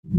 धामनोद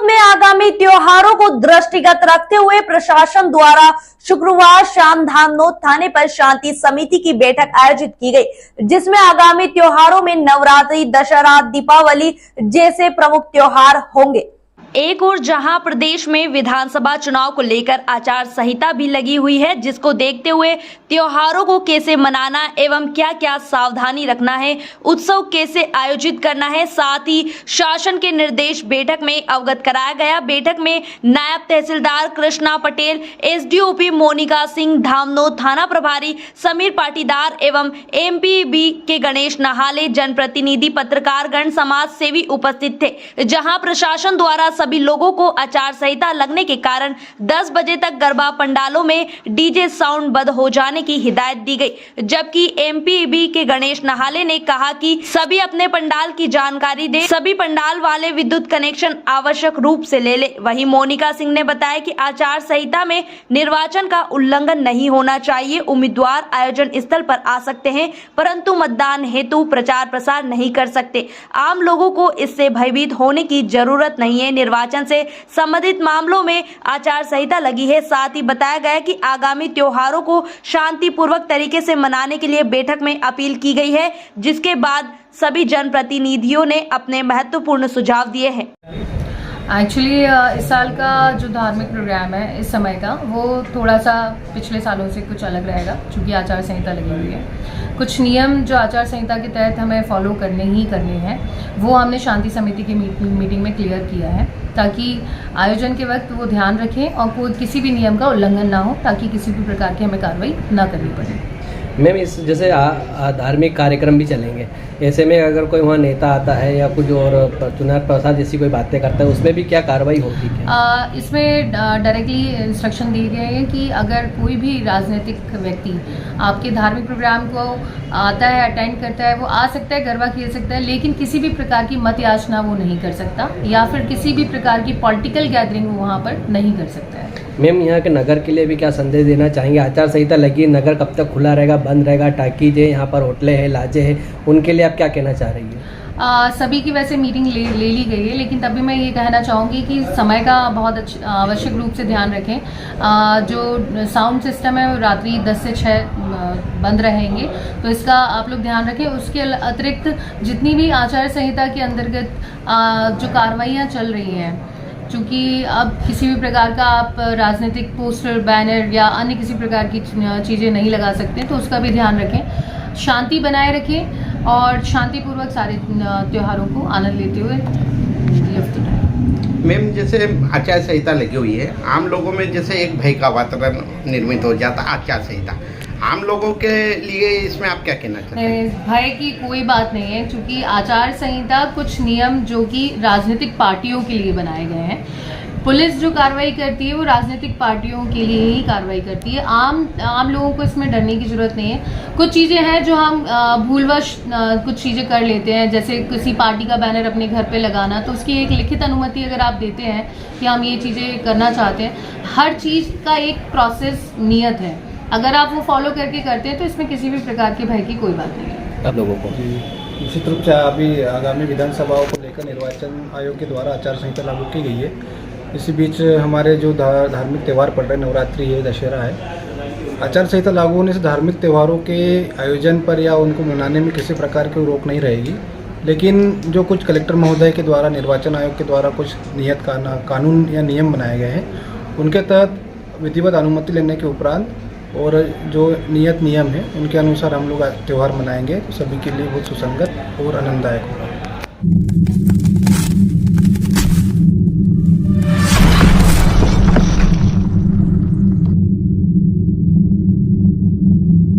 में आगामी त्योहारों को दृष्टिगत रखते हुए प्रशासन द्वारा शुक्रवार शाम धामनोद थाने पर शांति समिति की बैठक आयोजित की गई, जिसमें आगामी त्योहारों में नवरात्रि, दशहरा, दीपावली जैसे प्रमुख त्योहार होंगे। एक और जहां प्रदेश में विधानसभा चुनाव को लेकर आचार संहिता भी लगी हुई है, जिसको देखते हुए त्योहारों को कैसे मनाना एवं क्या क्या सावधानी रखना है, उत्सव कैसे आयोजित करना है, साथ ही शासन के निर्देश बैठक में अवगत कराया गया। बैठक में नायब तहसीलदार कृष्णा पटेल, एसडीओपी मोनिका सिंह, धामनोद थाना प्रभारी समीर पाटीदार एवं एमपीबी के गणेश नहाले, जनप्रतिनिधि, पत्रकारगण, समाज सेवी उपस्थित थे। जहां प्रशासन द्वारा सभी लोगों को आचार संहिता लगने के कारण 10 बजे तक गरबा पंडालों में डीजे साउंड बंद हो जाने की हिदायत दी गई, जबकि एमपीबी के गणेश नहाले ने कहा कि सभी अपने पंडाल की जानकारी दें, सभी पंडाल वाले विद्युत कनेक्शन आवश्यक रूप से ले ले। वहीं मोनिका सिंह ने बताया कि आचार संहिता में निर्वाचन का उल्लंघन नहीं होना चाहिए। उम्मीदवार आयोजन स्थल पर आ सकते हैं, परंतु मतदान हेतु प्रचार प्रसार नहीं कर सकते। आम लोगों को इससे भयभीत होने की जरूरत नहीं है। निर्वाचन से संबंधित मामलों में आचार संहिता लगी है। साथ ही बताया गया कि आगामी त्योहारों को शांतिपूर्वक तरीके से मनाने के लिए बैठक में अपील की गई है, जिसके बाद सभी जनप्रतिनिधियों ने अपने महत्वपूर्ण सुझाव दिए हैं। एक्चुअली इस साल का जो धार्मिक प्रोग्राम है इस समय का, वो थोड़ा सा पिछले सालों से कुछ अलग रहेगा, क्योंकि आचार संहिता लगी हुई है। कुछ नियम जो आचार संहिता के तहत हमें फॉलो करने हैं, वो हमने शांति समिति की मीटिंग में क्लियर किया है, ताकि आयोजन के वक्त वो ध्यान रखें और कोई किसी भी नियम का उल्लंघन ना हो, ताकि किसी भी प्रकार की हमें कार्रवाई ना करनी पड़े। मैम, इस जैसे धार्मिक कार्यक्रम भी चलेंगे, ऐसे में अगर कोई वहाँ नेता आता है या कुछ और चुनाव प्रसाद जैसी कोई बातें करता है, उसमें भी क्या कार्रवाई होगी? इसमें डायरेक्टली इंस्ट्रक्शन दिए गए हैं कि अगर कोई भी राजनीतिक व्यक्ति आपके धार्मिक प्रोग्राम को आता है, अटेंड करता है, वो आ सकता है, गरबा खेल सकता है, लेकिन किसी भी प्रकार की मत याचना वो नहीं कर सकता, या फिर किसी भी प्रकार की पॉलिटिकल गैदरिंग वो वहाँ पर नहीं कर सकता है। मैम, यहाँ के नगर के लिए भी क्या संदेश देना चाहेंगे? आचार संहिता लगी, नगर कब तक खुला रहेगा, बंद रहेगा? टाकीज है, यहाँ पर होटलें हैं, लाजे हैं, उनके लिए आप क्या कहना चाह रही हैं? सभी की वैसे मीटिंग ले ली गई है, लेकिन तभी मैं ये कहना चाहूँगी कि समय का बहुत आवश्यक रूप से ध्यान रखें। जो साउंड सिस्टम है वो रात्रि 10 से 6 बंद रहेंगे, तो इसका आप लोग ध्यान रखें। उसके अतिरिक्त जितनी भी आचार संहिता के अंतर्गत जो कार्रवाइयाँ चल रही हैं, चूँकि अब किसी भी प्रकार का आप राजनीतिक पोस्टर, बैनर या अन्य किसी प्रकार की चीज़ें नहीं लगा सकते, तो उसका भी ध्यान रखें। शांति बनाए रखें और शांतिपूर्वक सारे त्योहारों को आनंद लेते हुए लुत्फ उठाएं। मैम, जैसे आचार संहिता लगी हुई है, आम लोगों में जैसे एक भय का वातावरण निर्मित हो जाता है। आचार संहिता आम लोगों के लिए इसमें आप क्या कहना चाहते हैं? भय की कोई बात नहीं है, क्योंकि आचार संहिता कुछ नियम जो कि राजनीतिक पार्टियों के लिए बनाए गए हैं। पुलिस जो कार्रवाई करती है वो राजनीतिक पार्टियों के लिए ही कार्रवाई करती है। आम लोगों को इसमें डरने की ज़रूरत नहीं है। कुछ चीज़ें हैं जो हम भूलवश कुछ चीज़ें कर लेते हैं, जैसे किसी पार्टी का बैनर अपने घर पे लगाना, तो उसकी एक लिखित अनुमति अगर आप देते हैं कि हम ये चीज़ें करना चाहते हैं, हर चीज़ का एक प्रोसेस नियत है, अगर आप वो फॉलो करके करते हैं तो इसमें किसी भी प्रकार के भय की कोई बात नहीं है। आप लोगों को निश्चित रूप से अभी आगामी विधानसभाओं को लेकर निर्वाचन आयोग के द्वारा आचार संहिता लागू की गई है। इसी बीच हमारे जो धार्मिक त्यौहार पड़ रहे हैं, नवरात्रि है, दशहरा है, आचार संहिता लागू होने से धार्मिक त्योहारों के आयोजन पर या उनको मनाने में किसी प्रकार की रोक नहीं रहेगी। लेकिन जो कुछ कलेक्टर महोदय के द्वारा, निर्वाचन आयोग के द्वारा कुछ नियत कानून या नियम बनाए गए हैं, उनके तहत विधिवत अनुमति लेने के उपरांत और जो नियत नियम है उनके अनुसार हम लोग त्यौहार मनाएंगे, तो सभी के लिए बहुत सुसंगत और आनंददायक होगा।